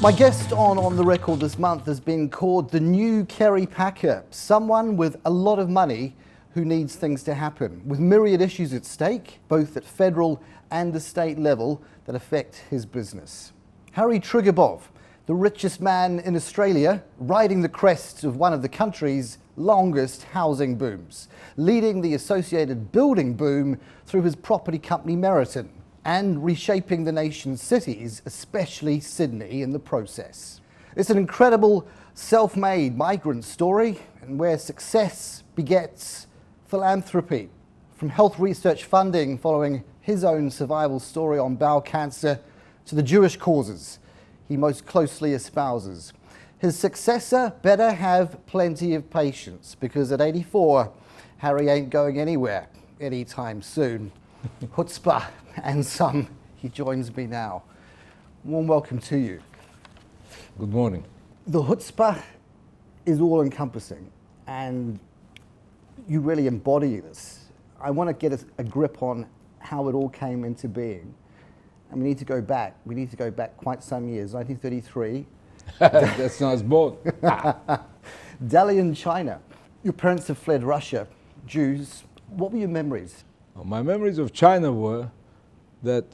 My guest on The Record this month has been called the new Kerry Packer, someone with a lot of money who needs things to happen, with myriad issues at stake, both at federal and the state level, that affect his business. Harry Triguboff, the richest man in Australia, riding the crest of one of the country's longest housing booms, leading the associated building boom through his property company Meriton, and reshaping the nation's cities, especially Sydney, in the process. It's an incredible self-made migrant story, and where success begets philanthropy. From health research funding following his own survival story on bowel cancer to the Jewish causes he most closely espouses. His successor better have plenty of patience, because at 84, Harry ain't going anywhere anytime soon. Hutzpah and some, he joins me now. Warm welcome to you. Good morning. The chutzpah is all-encompassing, and you really embody this. I want to get a grip on how it all came into being. And we need to go back. We need to go back quite some years, 1933. That's not as bold. Dalian, China. Your parents have fled Russia, Jews. What were your memories? My memories of China were that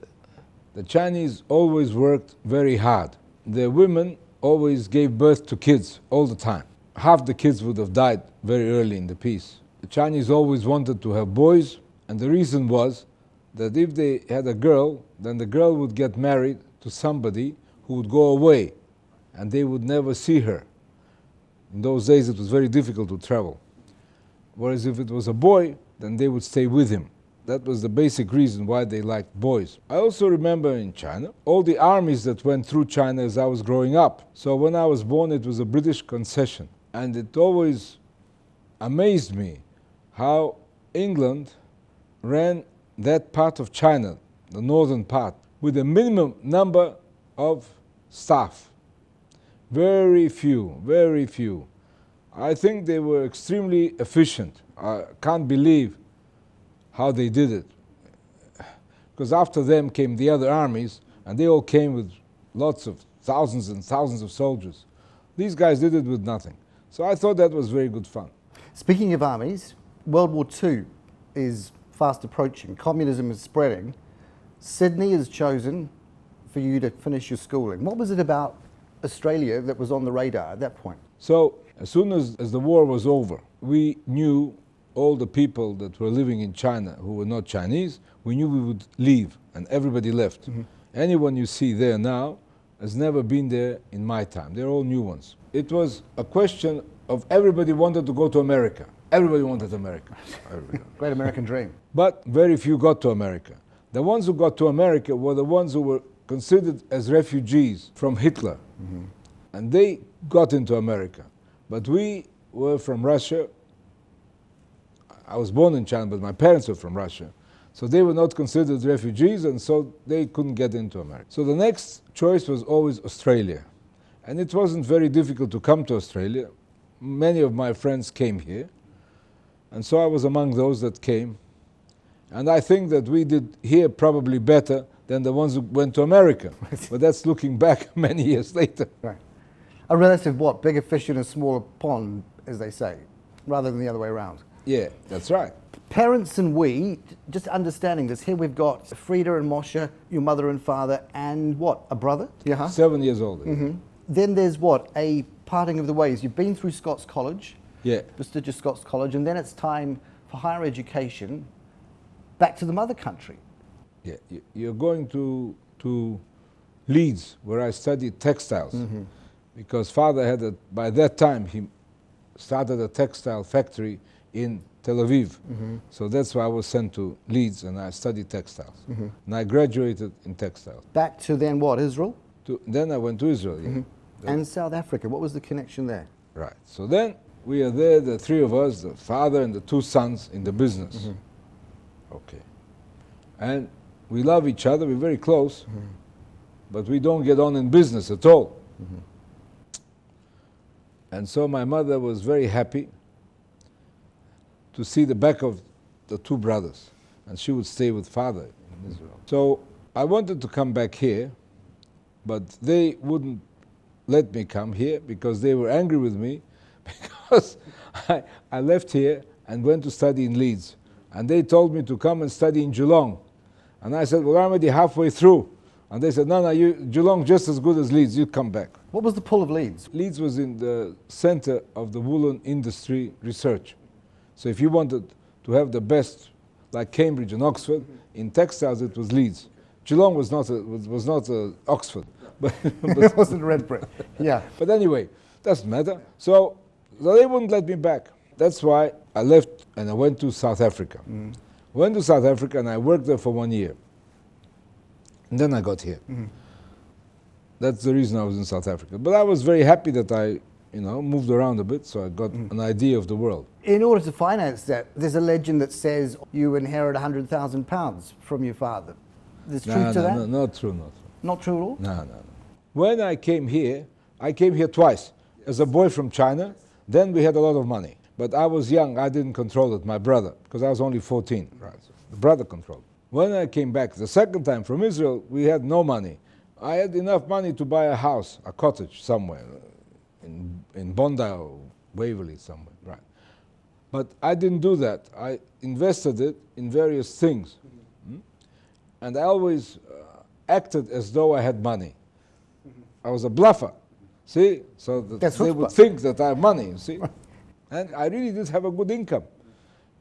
the Chinese always worked very hard. Their women always gave birth to kids all the time. Half the kids would have died very early in the peace. The Chinese always wanted to have boys, and the reason was that if they had a girl, then the girl would get married to somebody who would go away, and they would never see her. In those days it was very difficult to travel. Whereas if it was a boy, then they would stay with him. That was the basic reason why they liked boys. I also remember in China, all the armies that went through China as I was growing up. So when I was born, it was a British concession. And it always amazed me how England ran that part of China, the northern part, with a minimum number of staff. Very few, very few. I think they were extremely efficient. I can't believe how they did it. Because after them came the other armies, and they all came with lots of thousands and thousands of soldiers. These guys did it with nothing. So I thought that was very good fun. Speaking of armies, World War II is fast approaching. Communism is spreading. Sydney is chosen for you to finish your schooling. What was it about Australia that was on the radar at that point? So as soon as the war was over, we knew all the people that were living in China who were not Chinese, we knew we would leave, and everybody left. Mm-hmm. Anyone you see there now has never been there in my time. They're all new ones. It was a question of everybody wanted to go to America. Everybody wanted America. Great American dream. But very few got to America. The ones who got to America were the ones who were considered as refugees from Hitler. Mm-hmm. And they got into America. But we were from Russia. I was born in China, but my parents were from Russia. So they were not considered refugees, and so they couldn't get into America. So the next choice was always Australia. And it wasn't very difficult to come to Australia. Many of my friends came here. And so I was among those that came. And I think that we did here probably better than the ones who went to America. But that's looking back many years later. Right. A relative what? Bigger fish in a smaller pond, as they say, rather than the other way around. Yeah, that's right. Parents and we, just understanding this, here we've got Frida and Moshe, your mother and father, and what, a brother? Yeah. 7 years old. Mm-hmm. Then there's what, a parting of the ways. You've been through Scots College, yeah, prestigious Scots College, and then it's time for higher education back to the mother country. Yeah, you're going to Leeds, where I studied textiles, mm-hmm. because father had, by that time, he started a textile factory in Tel Aviv. Mm-hmm. So that's why I was sent to Leeds, and I studied textiles. Mm-hmm. And I graduated in textiles. Back to then what, Israel? Then I went to Israel, yeah. Mm-hmm. And South Africa, what was the connection there? Right, so then we are there, the three of us, the father and the two sons in the business. Mm-hmm. Okay. And we love each other, we're very close, mm-hmm. but we don't get on in business at all. Mm-hmm. And so my mother was very happy to see the back of the two brothers, and she would stay with father in Israel. So I wanted to come back here, but they wouldn't let me come here because they were angry with me because I left here and went to study in Leeds. And they told me to come and study in Geelong. And I said, well, I'm already halfway through. And they said, no, Geelong just as good as Leeds, you come back. What was the pull of Leeds? Leeds was in the center of the woolen industry research. So if you wanted to have the best, like Cambridge and Oxford, in textiles it was Leeds. Geelong was not Oxford. But It wasn't Redbridge, yeah. But anyway, doesn't matter. So they wouldn't let me back. That's why I left and I went to South Africa. Went to South Africa and I worked there for 1 year. And then I got here. That's the reason I was in South Africa. But I was very happy that I, moved around a bit, so I got an idea of the world. In order to finance that, there's a legend that says you inherit £100,000 from your father. There's truth to that? No, not true. Not true at all? No. When I came here twice. As a boy from China, then we had a lot of money. But I was young, I didn't control it, my brother, because I was only 14. Right. So the brother controlled it. When I came back the second time from Israel, we had no money. I had enough money to buy a house, a cottage somewhere, in Bondi or Waverley somewhere, right. But I didn't do that. I invested it in various things. And I always acted as though I had money. I was a bluffer, see? So that they would think that I have money, you see? And I really did have a good income.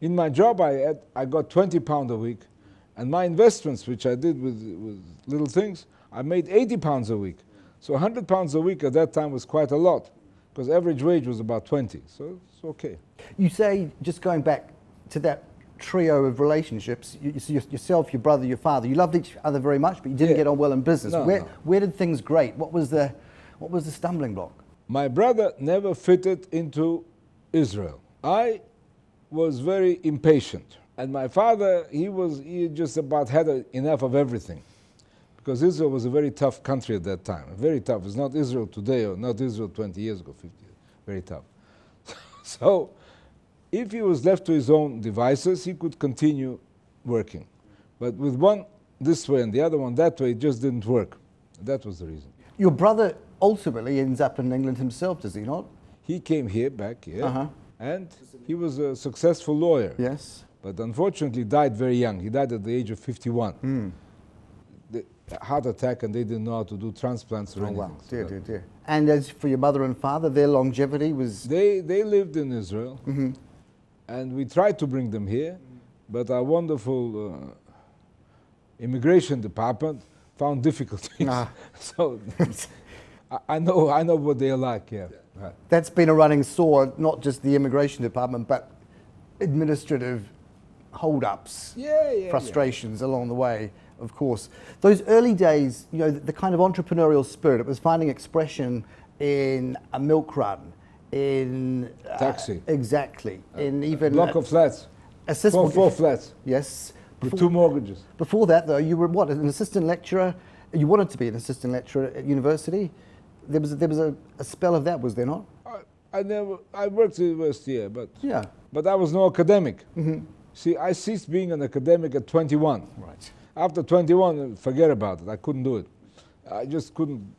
In my job I got £20 a week, and my investments, which I did with little things, I made £80 a week. So £100 a week at that time was quite a lot, because average wage was about 20, so it's okay. You say, just going back to that trio of relationships, yourself, your brother, your father, you loved each other very much, but you didn't get on well in business. Where did things grate? What was the stumbling block? My brother never fitted into Israel. I was very impatient. And my father, he just about had enough of everything. Because Israel was a very tough country at that time. Very tough. It's not Israel today or not Israel 20 years ago, 50 years. Very tough. So if he was left to his own devices, he could continue working. But with one this way and the other one that way, it just didn't work. That was the reason. Your brother ultimately ends up in England himself, does he not? He came here, back here, and he was a successful lawyer. Yes. But unfortunately died very young. He died at the age of 51. Heart attack, and they didn't know how to do transplants or anything. Wow. Dear. And as for your mother and father, their longevity was... They lived in Israel, and we tried to bring them here, but our wonderful immigration department found difficulties. So I know what they're like, yeah. Right. That's been a running sore, not just the immigration department, but administrative hold-ups, frustrations along the way, of course. Those early days, the kind of entrepreneurial spirit, it was finding expression in a milk run, in... taxi. Exactly. In even... block of flats. Four flats. Yes. With 2 mortgages. Before that, though, you were what, an assistant lecturer? You wanted to be an assistant lecturer at university? There was a spell of that, was there not? I worked at university, but yeah. But I was no academic. See, I ceased being an academic at 21. Right. After 21, forget about it. I couldn't do it. I just couldn't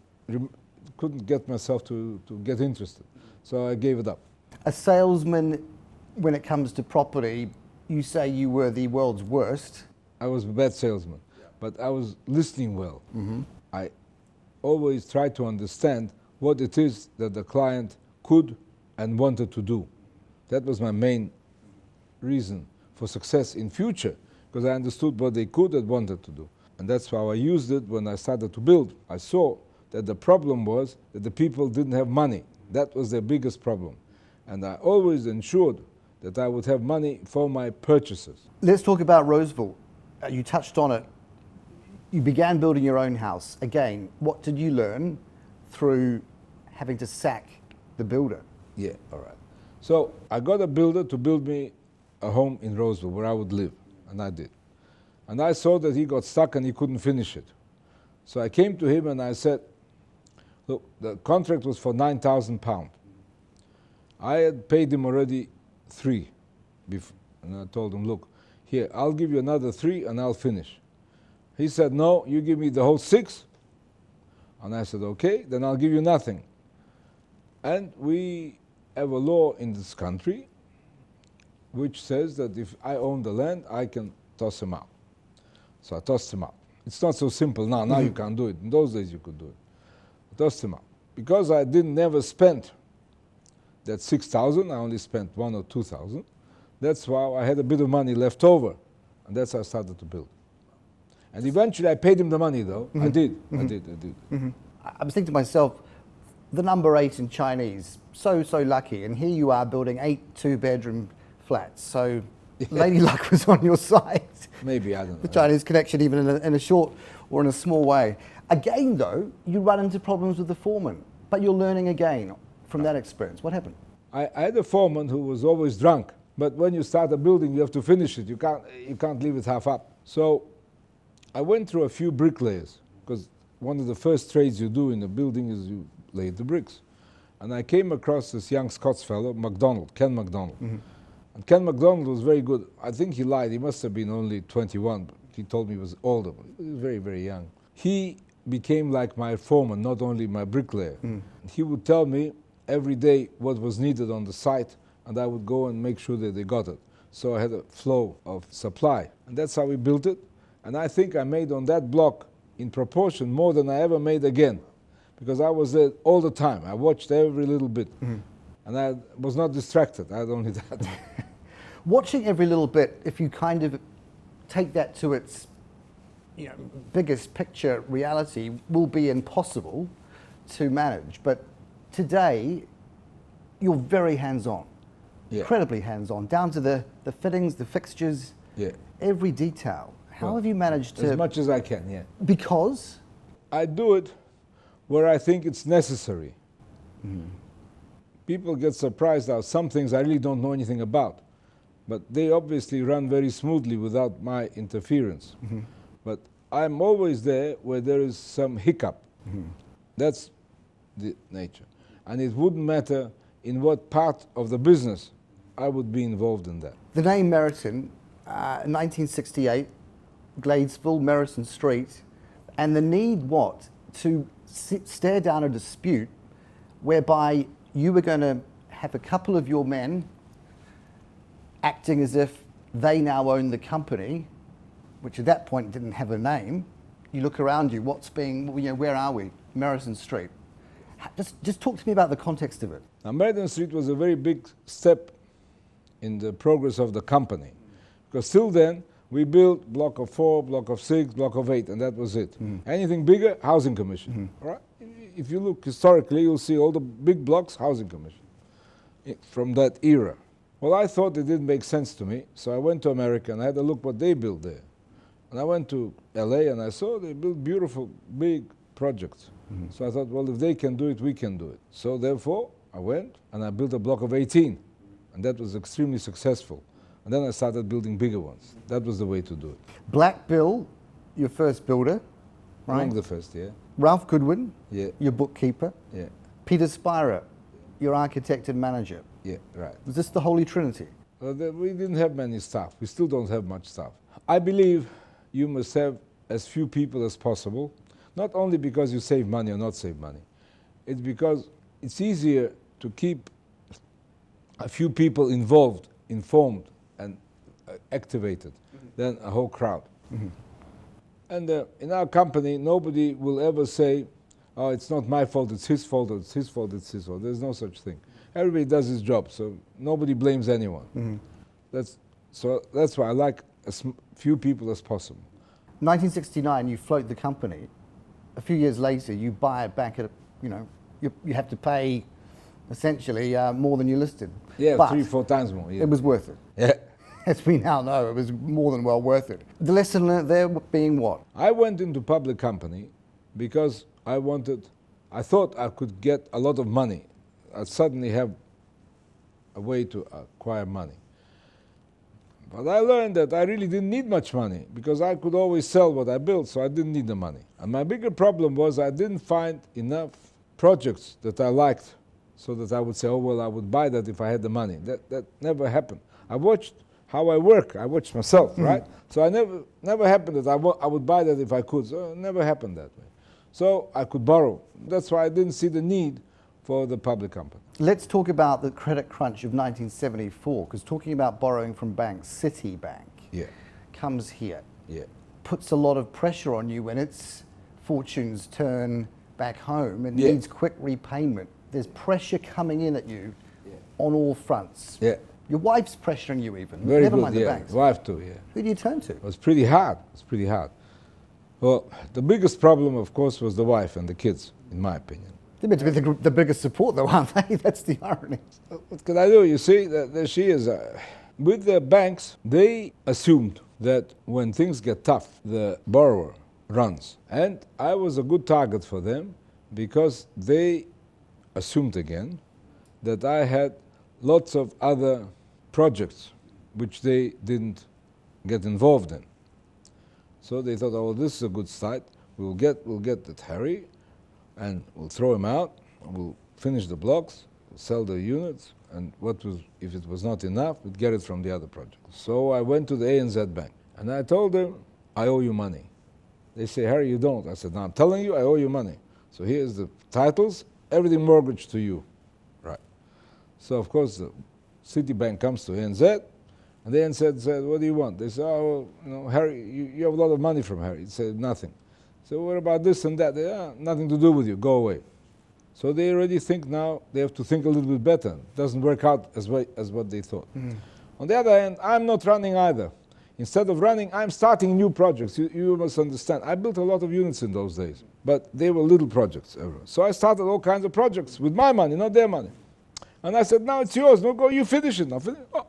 get myself to get interested. So I gave it up. A salesman, when it comes to property, you say you were the world's worst. I was a bad salesman, but I was listening well. I always tried to understand what it is that the client could and wanted to do. That was my main reason for success in future, because I understood what they could and wanted to do. And that's how I used it when I started to build. I saw that the problem was that the people didn't have money. That was their biggest problem. And I always ensured that I would have money for my purchases. Let's talk about Roseville. You touched on it. You began building your own house. Again, what did you learn through having to sack the builder? Yeah, all right. So I got a builder to build me a home in Roseville where I would live, and I did. And I saw that he got stuck and he couldn't finish it. So I came to him and I said, look, the contract was for £9,000. I had paid him already 3 before, and I told him, look, here, I'll give you another 3 and I'll finish. He said, no, you give me the whole 6. And I said, okay, then I'll give you nothing. And we have a law in this country which says that if I own the land, I can toss him out. So I tossed him out. It's not so simple now. Now you can't do it. In those days you could do it. I tossed him out. Because I never spent that 6,000, I only spent 1,000 or 2,000. That's why I had a bit of money left over. And that's how I started to build. And eventually I paid him the money though. I did. I did. I was thinking to myself, the number 8 in Chinese, so lucky. And here you are building 8 two-bedroom flats. So Lady Luck was on your side. Maybe, I don't know. The Chinese connection, even in a short or in a small way. Again, though, you run into problems with the foreman, but you're learning again from that experience. What happened? I had a foreman who was always drunk, but when you start a building, you have to finish it. You can't leave it half up. So I went through a few bricklayers, because one of the first trades you do in a building is you lay the bricks. And I came across this young Scots fellow, Ken MacDonald. And Ken MacDonald was very good. I think he lied. He must have been only 21, but he told me he was older. But he was very, very young. He became like my foreman, not only my bricklayer. He would tell me every day what was needed on the site, and I would go and make sure that they got it. So I had a flow of supply. And that's how we built it. And I think I made on that block, in proportion, more than I ever made again. Because I was there all the time. I watched every little bit. And I was not distracted. I had only that. Watching every little bit, if you kind of take that to its biggest picture reality, will be impossible to manage. But today, you're very hands-on, incredibly hands-on, down to the fittings, the fixtures, every detail. How have you managed to... As much as I can, Because? I do it where I think it's necessary. People get surprised how some things I really don't know anything about. But they obviously run very smoothly without my interference. But I'm always there where there is some hiccup. That's the nature. And it wouldn't matter in what part of the business I would be involved in that. The name Meriton, 1968, Gladesville, Meriton Street, and the need, what? To stare down a dispute whereby you were going to have a couple of your men acting as if they now own the company, which at that point didn't have a name. You look around you, where are we? Meriton Street. Just talk to me about the context of it. Now, Meriton Street was a very big step in the progress of the company. Because till then, we built block of 4, block of 6, block of 8, and that was it. Anything bigger, housing commission. All right? If you look historically, you'll see all the big blocks, housing commission, from that era. Well, I thought it didn't make sense to me, so I went to America and I had a look what they built there. And I went to LA and I saw they built beautiful, big projects. So I thought, well, if they can do it, we can do it. So therefore, I went and I built a block of 18. And that was extremely successful. And then I started building bigger ones. That was the way to do it. Black Bill, your first builder, right? Among the first, yeah. Ralph Goodwin, Yeah. your bookkeeper. Yeah. Peter Spira, your architect and manager. Yeah, right. Was this the Holy Trinity? We didn't have many staff. We still don't have much staff. I believe you must have as few people as possible, not only because you save money or not save money. It's because it's easier to keep a few people involved, informed, and activated than a whole crowd. And in our company, nobody will ever say, oh, it's not my fault, it's his fault, or it's his fault, it's his fault. There's no such thing. Everybody does his job, so nobody blames anyone. That's why I like as few people as possible. 1969, you float the company. A few years later, you buy it back at, you have to pay essentially more than you listed. Yeah, but 3-4 times more. Yeah. It was worth it. Yeah. As we now know, it was more than well worth it. The lesson learned there being what? I went into public company because I thought I could get a lot of money. I'd suddenly have a way to acquire money. But I learned that I really didn't need much money because I could always sell what I built, so I didn't need the money. And my bigger problem was I didn't find enough projects that I liked so that I would say, oh, well, I would buy that if I had the money. That never happened. I watched how I work. I watched myself, right? So I never happened that I would buy that if I could. So it never happened that way. So I could borrow. That's why I didn't see the need for the public company. Let's talk about the credit crunch of 1974, because talking about borrowing from banks, Citibank comes here. Puts a lot of pressure on you when its fortunes turn back home and needs quick repayment. There's pressure coming in at you on all fronts. Your wife's pressuring you even. Very Never good, mind the banks. Wife too, Who do you turn to? It was pretty hard. It's pretty hard. Well, the biggest problem, of course, was the wife and the kids, in my opinion. They're meant to be the biggest support, though, aren't they? That's the irony. What can I do? You see, there she is. With the banks, they assumed that when things get tough, the borrower runs. And I was a good target for them because they assumed again that I had lots of other projects which they didn't get involved in. So they thought, oh, this is a good start. We'll get that Harry and we'll throw him out, we'll finish the blocks, we'll sell the units, and if it was not enough, we'd get it from the other project. So I went to the ANZ Bank and I told them, I owe you money. They say, Harry, you don't. I said, no, I'm telling you, I owe you money. So here's the titles, everything mortgaged to you. Right. So of course the Citibank comes to ANZ, and the ANZ said, what do you want? They said, oh, well, Harry, you have a lot of money from Harry. He said, nothing. So what about this and that? They, nothing to do with you, go away. So they already think now they have to think a little bit better. It doesn't work out as what they thought. On the other hand, I'm not running either. Instead of running, I'm starting new projects. You must understand. I built a lot of units in those days, but they were little projects. So I started all kinds of projects with my money, not their money. And I said, now it's yours. No, go, you finish it now. Oh.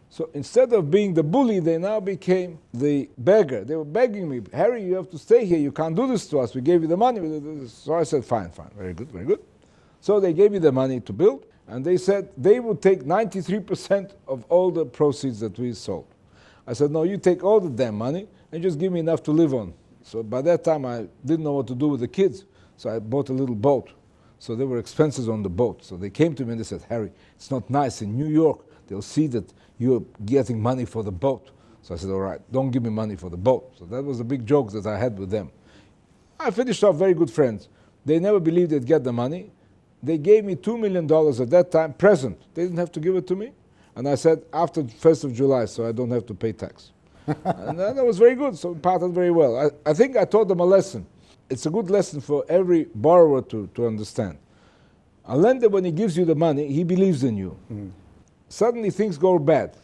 So instead of being the bully, they now became the beggar. They were begging me, Harry, you have to stay here. You can't do this to us. We gave you the money. So I said, fine, fine, very good, very good. So they gave me the money to build, and they said they would take 93% of all the proceeds that we sold. I said, no, you take all the damn money and just give me enough to live on. So by that time, I didn't know what to do with the kids, so I bought a little boat. So there were expenses on the boat. So they came to me and they said, Harry, it's not nice. In New York, they'll see that you're getting money for the boat. So I said, all right, don't give me money for the boat. So that was a big joke that I had with them. I finished off very good friends. They never believed they'd get the money. They gave me $2 million at that time, present. They didn't have to give it to me. And I said, after the 1st of July, so I don't have to pay tax. And that was very good, so we parted very well. I think I taught them a lesson. It's a good lesson for every borrower to understand. A lender, when he gives you the money, he believes in you. Suddenly things go bad.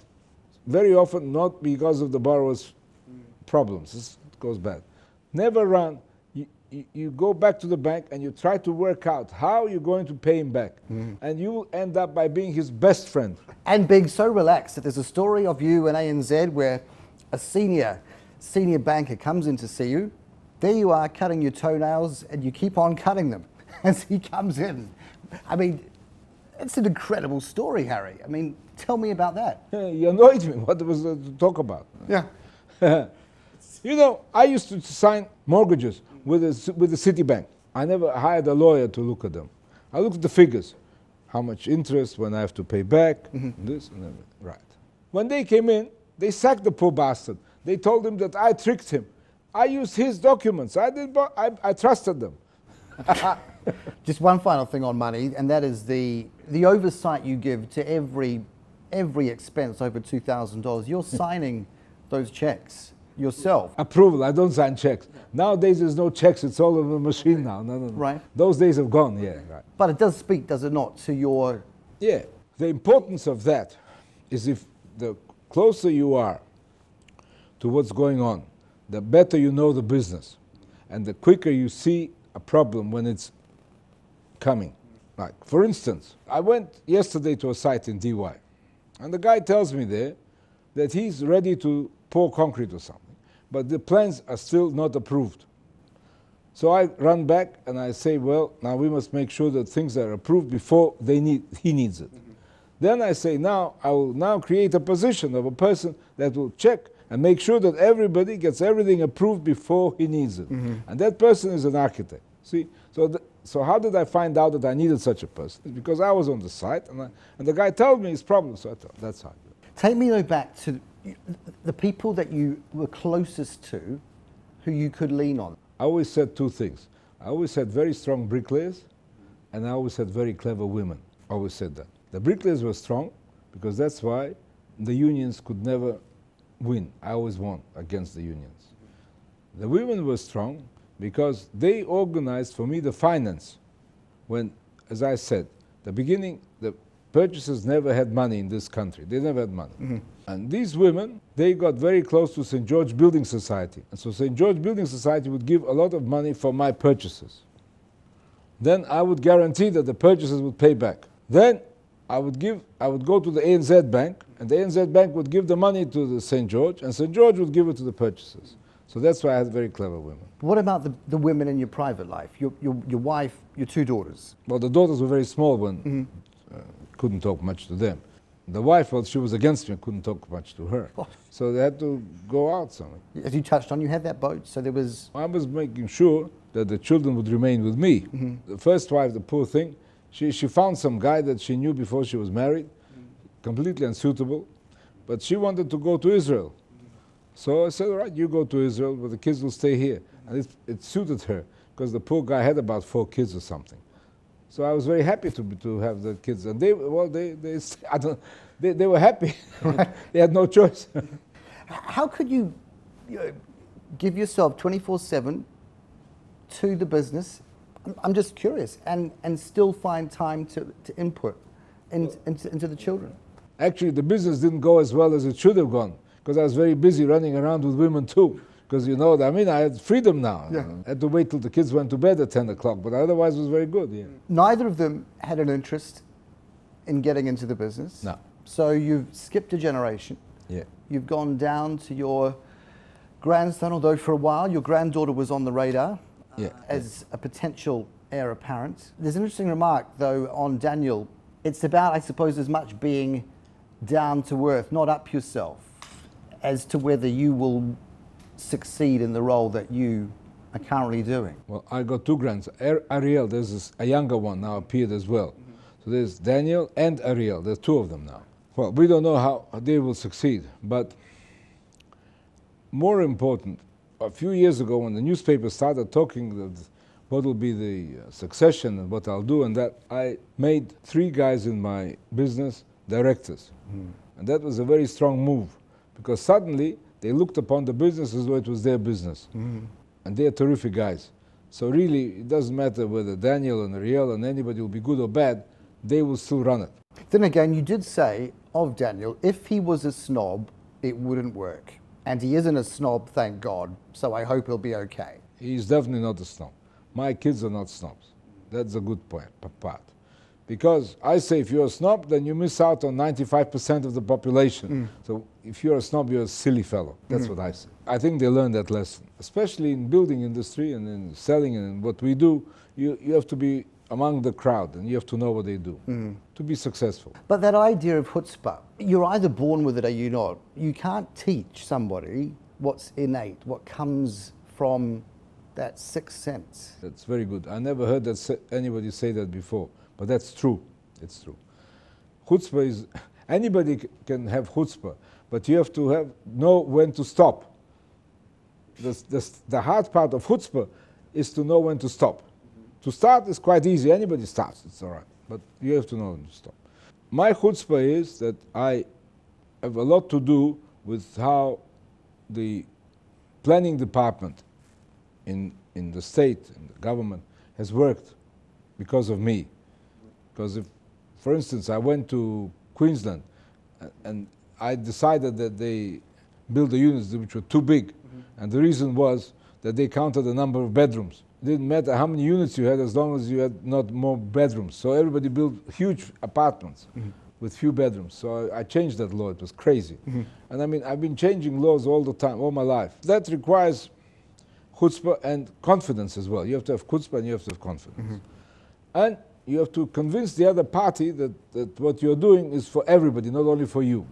Very often not because of the borrower's problems, it goes bad. Never run. You go back to the bank and you try to work out how you're going to pay him back. And you will end up by being his best friend. And being so relaxed that there's a story of you and ANZ where a senior banker comes in to see you. There you are cutting your toenails and you keep on cutting them as he comes in. I mean, it's an incredible story, Harry. I mean, tell me about that. You annoyed me. What was there to talk about? Yeah. You know, I used to sign mortgages with the Citibank. I never hired a lawyer to look at them. I looked at the figures. How much interest, when I have to pay back, this and that. Right. When they came in, they sacked the poor bastard. They told him that I tricked him. I used his documents. I trusted them. Just one final thing on money, and that is the oversight you give to every expense over $2,000. You're signing those checks yourself. Approval. I don't sign checks. Nowadays there's no checks. It's all over a machine now. No. Right. Those days have gone. Yeah. Right. But it does speak, does it not, to your... Yeah. The importance of that is if the closer you are to what's going on, the better you know the business, and the quicker you see a problem when it's coming. Like, for instance, I went yesterday to a site in DY, and the guy tells me there that he's ready to pour concrete or something, but the plans are still not approved. So I run back and I say, well, now we must make sure that things are approved before he needs it. Then I say, now I will now create a position of a person that will check and make sure that everybody gets everything approved before he needs it. And that person is an architect. See, so how did I find out that I needed such a person? It's because I was on the site and the guy told me his problem, so I thought, that's how I do it. Take me though back to the people that you were closest to, who you could lean on. I always said two things. I always had very strong bricklayers and I always had very clever women. Always said that. The bricklayers were strong, because that's why the unions could never win. I always won against the unions. The women were strong because they organized for me the finance. When, as I said, the beginning, the purchasers never had money in this country. They never had money. And these women, they got very close to St. George Building Society. And so St. George Building Society would give a lot of money for my purchases. Then I would guarantee that the purchasers would pay back. Then I would go to the ANZ Bank, and the ANZ Bank would give the money to the St. George, and St. George would give it to the purchasers. So that's why I had very clever women. What about the women in your private life? Your wife, your two daughters? Well, the daughters were very small when couldn't talk much to them. The wife, well, she was against me, couldn't talk much to her. Oh. So they had to go out somewhere. As you touched on, you had that boat, so there was... I was making sure that the children would remain with me. The first wife, the poor thing, she found some guy that she knew before she was married, completely unsuitable, but she wanted to go to Israel. So I said, all right, you go to Israel, but the kids will stay here. And it suited her, because the poor guy had about 4 kids or something. So I was very happy to have the kids. And they were happy. Right. They had no choice. How could you give yourself 24/7 to the business? I'm just curious, and still find time to input into the children? Actually, the business didn't go as well as it should have gone, because I was very busy running around with women too. Because, you know, I mean, I had freedom now. Yeah. I had to wait till the kids went to bed at 10 o'clock, but otherwise it was very good, yeah. Neither of them had an interest in getting into the business. No. So you've skipped a generation. Yeah. You've gone down to your grandson, although for a while your granddaughter was on the radar as a potential heir apparent. There's an interesting remark, though, on Daniel. It's about, I suppose, as much being down to earth, not up yourself, as to whether you will succeed in the role that you are currently doing. Well, I got 2 grandsons. Ariel, there's a younger one now appeared as well. So there's Daniel and Ariel. There's 2 of them now. Well, we don't know how they will succeed, but more important, a few years ago when the newspaper started talking that what will be the succession and what I'll do, and that I made 3 guys in my business directors. And that was a very strong move, because suddenly they looked upon the business as though it was their business. And they're terrific guys. So really, it doesn't matter whether Daniel and Ariel and anybody will be good or bad, they will still run it. Then again, you did say of Daniel, if he was a snob, it wouldn't work. And he isn't a snob, thank God, so I hope he'll be okay. He's definitely not a snob. My kids are not snobs. That's a good part. Because I say if you're a snob, then you miss out on 95% of the population. So if you're a snob, you're a silly fellow. That's what I say. I think they learn that lesson. Especially in building industry and in selling and in what we do, you have to be among the crowd and you have to know what they do to be successful. But that idea of chutzpah, you're either born with it or you're not. You can't teach somebody what's innate, what comes from that sixth sense. That's very good. I never heard anybody say that before. But that's true. It's true. Chutzpah is, anybody can have chutzpah, but you have to know when to stop. The hard part of chutzpah is to know when to stop. To start is quite easy. Anybody starts, it's all right. But you have to know when to stop. My chutzpah is that I have a lot to do with how the planning department in the state, in the government, has worked because of me. Because if, for instance, I went to Queensland and I decided that they built the units which were too big. And the reason was that they counted the number of bedrooms. It didn't matter how many units you had as long as you had not more bedrooms. So everybody built huge apartments with few bedrooms. So I changed that law. It was crazy. And I mean, I've been changing laws all the time, all my life. That requires chutzpah and confidence as well. You have to have chutzpah and you have to have confidence. And you have to convince the other party that what you're doing is for everybody, not only for you.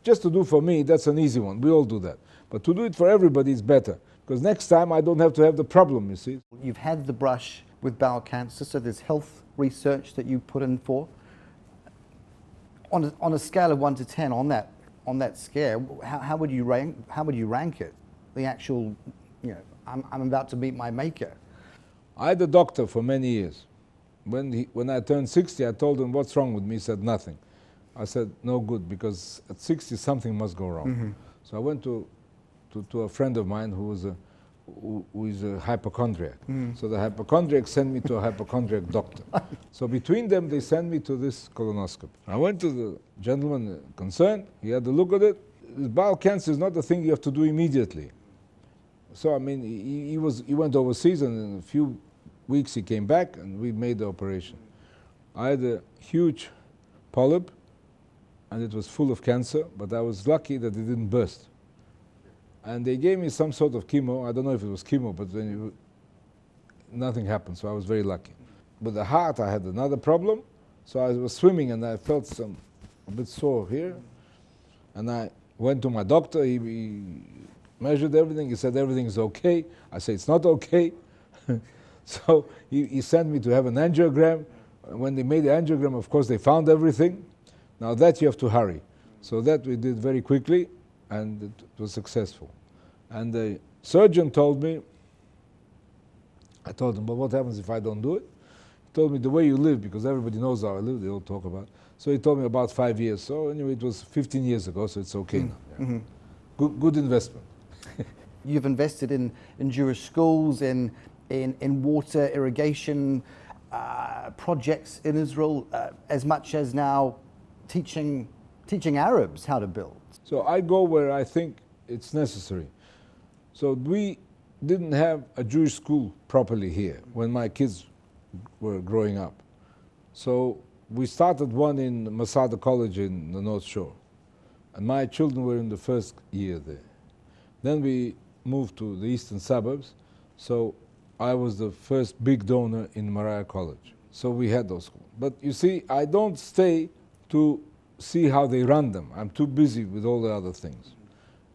Just to do for me, that's an easy one. We all do that. But to do it for everybody is better, because next time I don't have to have the problem, you see. You've had the brush with bowel cancer, so there's health research that you put in for. On a scale of 1 to 10, on that scale, how would you rank it? The actual, you know, I'm about to meet my maker. I had a doctor for many years. When I turned 60, I told him, what's wrong with me? He said, nothing. I said, no good, because at 60 something must go wrong. So I went to a friend of mine who is a hypochondriac. So the hypochondriac sent me to a hypochondriac doctor. So between them, they sent me to this colonoscopy. I went to the gentleman concerned. He had a look at it. Bowel cancer is not a thing you have to do immediately. So I mean, he went overseas, and in a few weeks he came back, and we made the operation. I had a huge polyp, and it was full of cancer, but I was lucky that it didn't burst. And they gave me some sort of chemo. I don't know if it was chemo, but then nothing happened, so I was very lucky. With the heart, I had another problem. So I was swimming, and I felt a bit sore here. And I went to my doctor. He measured everything. He said, everything is okay. I said, it's not okay. So he sent me to have an angiogram. When they made the angiogram, of course, they found everything. Now that you have to hurry. So that we did very quickly, and it was successful. And the surgeon told me, I told him, but what happens if I don't do it? He told me the way you live, because everybody knows how I live, they all talk about it. So he told me about 5 years. So anyway, it was 15 years ago, so it's okay now. Yeah. Good investment. You've invested in Jewish schools, in water irrigation projects in Israel, as much as now teaching Arabs how to build. So I go where I think it's necessary. So we didn't have a Jewish school properly here when my kids were growing up. So we started one in Masada College in the North Shore. And my children were in the first year there. Then we moved to the eastern suburbs. So I was the first big donor in Mariah College. So we had those schools. But you see, I don't stay to see how they run them. I'm too busy with all the other things.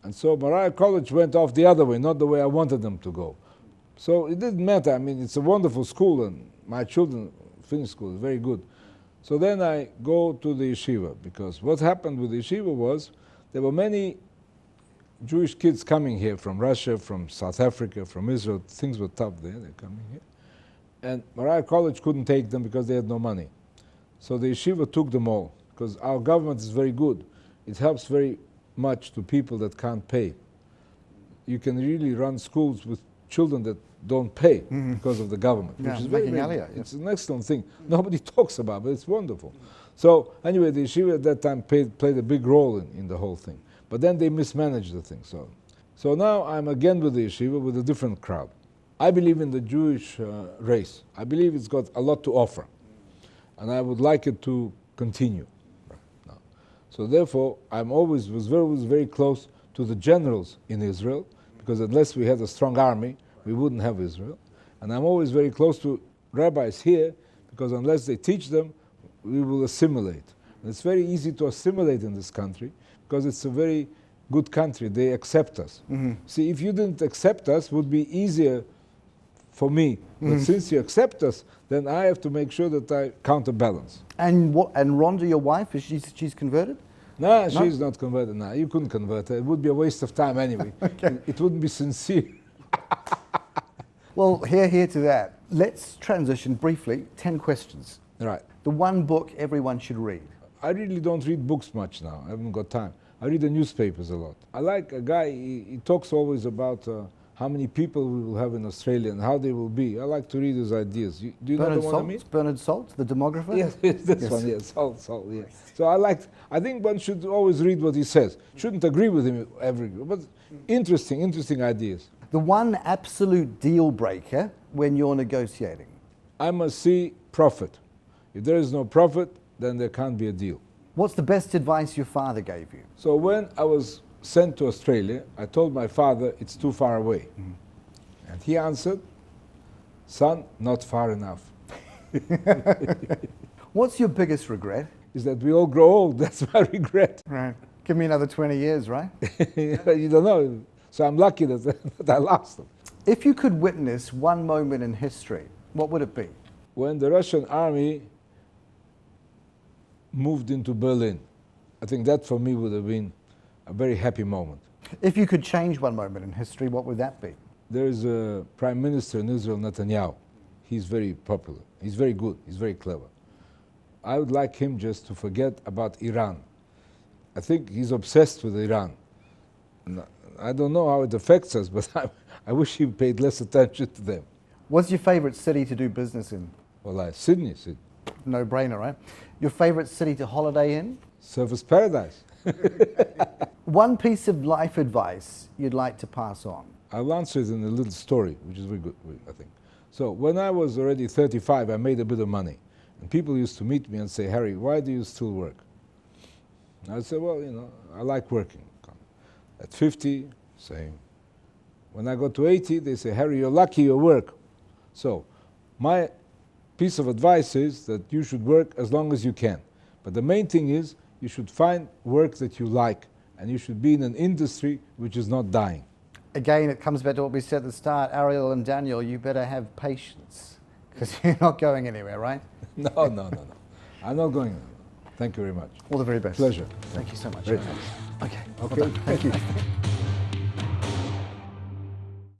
And so Mariah College went off the other way, not the way I wanted them to go. So it didn't matter. I mean, it's a wonderful school, and my children finished school, very good. So then I go to the yeshiva, because what happened with the yeshiva was there were many Jewish kids coming here from Russia, from South Africa, from Israel. Things were tough there, they're coming here. And Mariah College couldn't take them because they had no money. So the yeshiva took them all, because our government is very good. It helps very much to people that can't pay. You can really run schools with children that don't pay because of the government, which is very it's an excellent thing. Nobody talks about it, but it's wonderful. So anyway, the yeshiva at that time played a big role in the whole thing. But then they mismanaged the thing. So now I'm again with the yeshiva with a different crowd. I believe in the Jewish race. I believe it's got a lot to offer. And I would like it to continue. So therefore, was very close to the generals in Israel, because unless we had a strong army, we wouldn't have Israel. And I'm always very close to rabbis here, because unless they teach them, we will assimilate. And it's very easy to assimilate in this country, because it's a very good country. They accept us. See, if you didn't accept us, it would be easier for me. But since you accept us, then I have to make sure that I counterbalance. And Rhonda, your wife, she's converted? No, she's not converted now. You couldn't convert her. It would be a waste of time anyway. Okay. It wouldn't be sincere. Well, here to that. Let's transition briefly. 10 questions. Right. The one book everyone should read. I really don't read books much now. I haven't got time. I read the newspapers a lot. I like a guy, he talks always about how many people we will have in Australia and how they will be. I like to read his ideas. Do you know the one I mean? Bernard Salt, the demographer? Yes, this one, yes, Salt, yeah. So I think one should always read what he says. Shouldn't agree with him but interesting ideas. The one absolute deal breaker when you're negotiating? I must see profit. If there is no profit, then there can't be a deal. What's the best advice your father gave you? So when I was sent to Australia, I told my father it's too far away. And he answered, son, not far enough. What's your biggest regret? Is that we all grow old. That's my regret. Right. Give me another 20 years, right? You don't know. So I'm lucky that I lasted. If you could witness one moment in history, what would it be? When the Russian army moved into Berlin. I think that for me would have been a very happy moment. If you could change one moment in history, what would that be? There is a prime minister in Israel, Netanyahu. He's very popular. He's very good. He's very clever. I would like him just to forget about Iran. I think he's obsessed with Iran. I don't know how it affects us, but I wish he paid less attention to them. What's your favourite city to do business in? Well, Sydney. No brainer, right? Your favourite city to holiday in? Surfers Paradise. One piece of life advice you'd like to pass on? I'll answer it in a little story, which is very good, I think. So when I was already 35, I made a bit of money. And people used to meet me and say, Harry, why do you still work? And I'd say, well, you know, I like working. At 50, same. When I got to 80, they say, Harry, you're lucky you work. So my piece of advice is that you should work as long as you can. But the main thing is you should find work that you like, and you should be in an industry which is not dying. Again, it comes back to what we said at the start, Ariel and Daniel, you better have patience, because you're not going anywhere, right? No. I'm not going anywhere. Thank you very much. All the very best. Pleasure. Thank you so much. Very Okay. Okay. Well done. Thank you.